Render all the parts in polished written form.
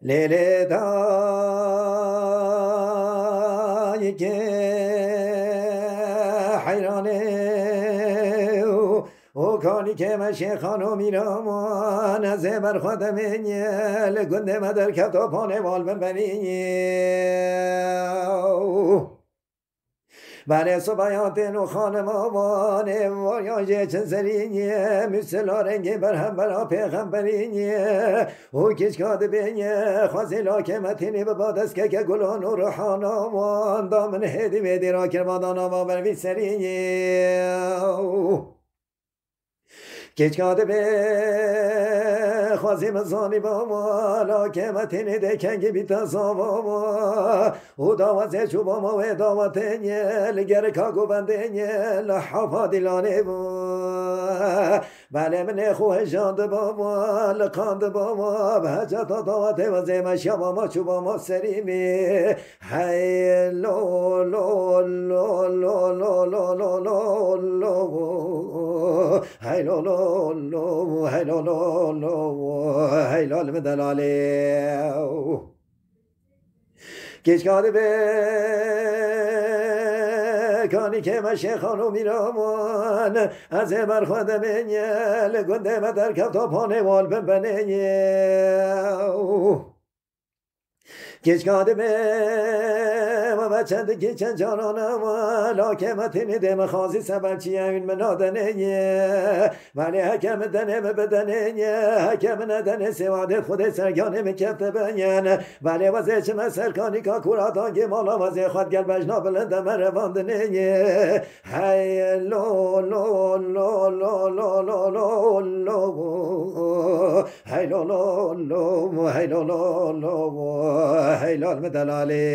لیلی دایی که حیرانه او کانی که مشه خانو میرامان از بر خودم لگنده مدر کتا پانه وال ببرین بله صبحیاتن و خانمانه وایاجه چنزرینه مثلا رنگی بر هم برا پیغمبرینه او کش کاده بینه خوازی لاکه متینی به بادست که گلان و روحاناوان دامن هدی ویدی را کرمادانا و بروی سرینه کچ کاده به خوازی مزانی با لاکه متینی دکنگی بیتا ساوا او داوازه چوبا ما و داواتنیه لگر کاگو بندنیه لحافا دیلانه با بله من خوه جاند بابا لقاند بابا بهجتا داواته و زیمشیا ما چوبا ما سریمی هی لو لو لو لو لو لو لو لو لو هی لو لو لو هی لو لو لو هی لو المدلالی کش کاده به کانی که مشه خانو میرامان از بر خودم اینیل گنده مدر کفتا پانه وال ببنه کش کاده به و چند که چند جانانم لاکه متینی دم خازی سبب چیه این منادنه ولی حکم دنه بدنه حکم ندنه سواده خود سرگانه مکفت بین ولی وزه چه سرکانی که کوراتانگی مالا وزه خود گل بجنا بلند مرواندنه هی لو لو لو لو لو لو لو لو هی لو لو لو هی لو لو لو هی لو المدلالی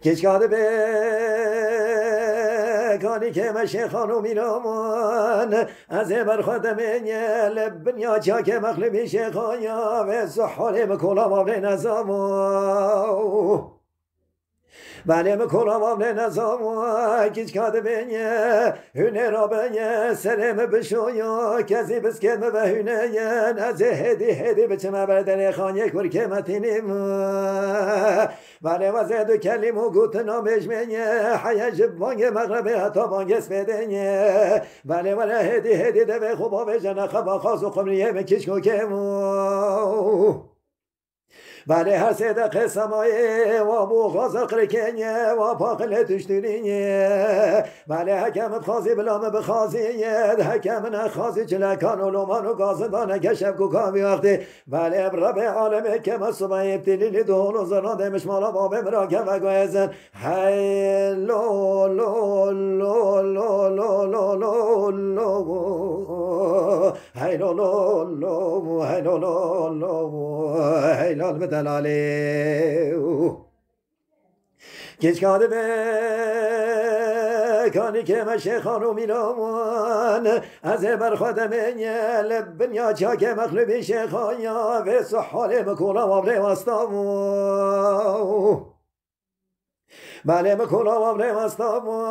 کش کاده به کانی که مشه خانو میرامان از بر خودم لبنیا چا که مخلبی شیخایا و سحاله مکولا مابل نظامو بله مکولا مابل نظامو کش کاده بینه هونه را بینه سرم بشویا کسی بسکت و هونه از هدی بچه بردن خان یک ور که متینیم بله وزد و کلیم و گوت نامش منه حیج بانگ مغربه حتی بانگ اسپدنه بله ولی هدی ده خوبا بجنه خبا خاص و خمریه مکش کوکمو بله هر صدق سمایه و بو غازق رکنیه و پاقل تشترینیه بله حکمت خازی بلام بخازیه حکم نخازی چلکان و لومان و گازدان کشف کوکاوی وقتی بله رب عالمه که مصبح ابتلیلی دون و زران دمش مالا بابه مراکم و گوهزن هی لو لو لو لو لو لو لو لو هی لو لو لو هی لو لو لو هی لو دلاله کش کاده به کانی که مشه خانو میرامان از بر خودم لبنیا چا که مخلوبی شیخایا و سحاله مکولا وابله واستامو بله مکولا وابله واستامو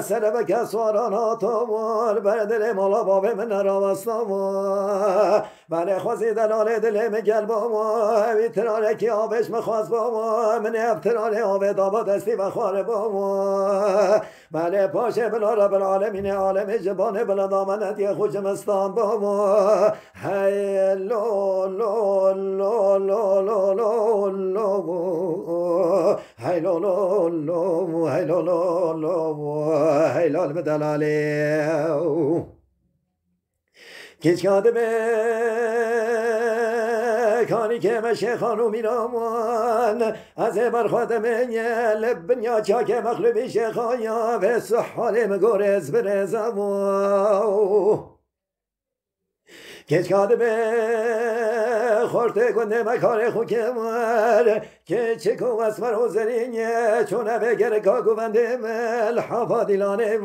سلبه که سواران آتامو بردل مالا بابه من را واستامو بله خوزی دلال دل مگل بابا ویترانه کی آبش مخواست بابا من ابترانه آب دابا دستی و خوار بابا بله پاشه بلا رب العالمین عالم جبانه بلا دامنت یه خوش مستان بابا هی لو لو لو لو لو لو لو هی لو لو لو هی لو لو لو هی لو المدلالی کش کاده به کانی که مشه خانو میرامان از بر خودم لبنیا چا که مخلوبی شیخایا و سحاله مگورز برزمو کش کاده به خورته گنده مکار خوکمر که چه کو اسمر و زرینه چونه بگر کاگو بنده مل حفا دیلانه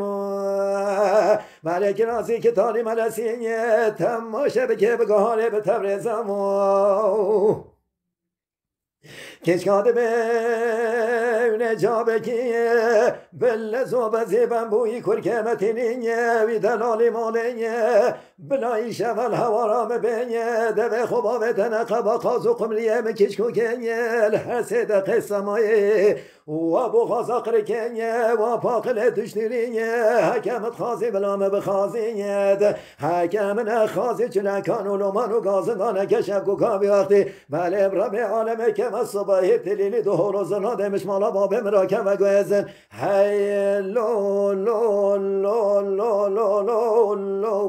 ملک رازی که تالی ملسینه تماشه بکه بگهاره به تبرزمو Keşkade be cabekiye belle zobe ben bu ikur kemetinin vidal alim aleye bla işevel havaram benye deve khoba ve tenakaba kazu kumriye me keşko kenye her sede kessamayı وابو غزا قركنيا وباقل تشترينيا حكمت خازي بلا ما بخازينيا حكمنا خازي چنا كانوا لمانو غازنا كشف كوكابي وقتي بله بربي عالمه كما الصبح تليلي دهور زنا دمش مالا باب مراكم وغزن هاي لو لو لو لو لو لو لو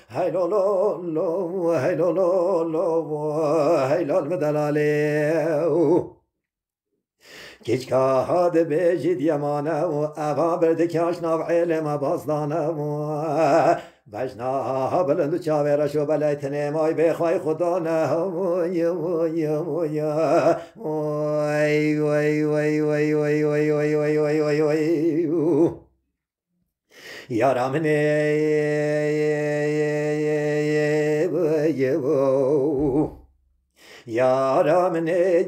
هاي لو لو لو هاي لو لو لو هاي لو المدلالي Geç kahadı becid yamana و اوا برد کاش ناو علم بازدانه و بجنا بلند چاوره شو بلیتنه مای بخوای خدا نه وای وای وای وای وای وای وای وای وای وای وای وای وای یارم نه Yaram ne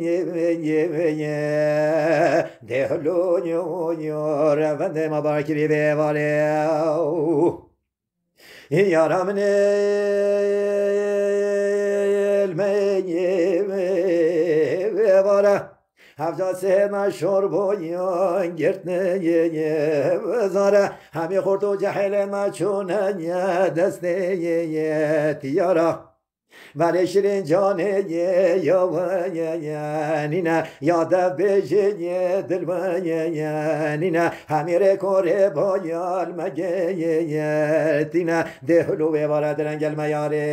dehlo nyo revende mabakiri be vale yaram ne me vale Havda sema şorboyan gertne ye zara hami khorto jahile ma chunanya deste ye tiyara ولی شیرین جانه یا نینا یاد بجنی دل نینا همیره کره بایال مگه دینا دهلو ببارد رنگل میاره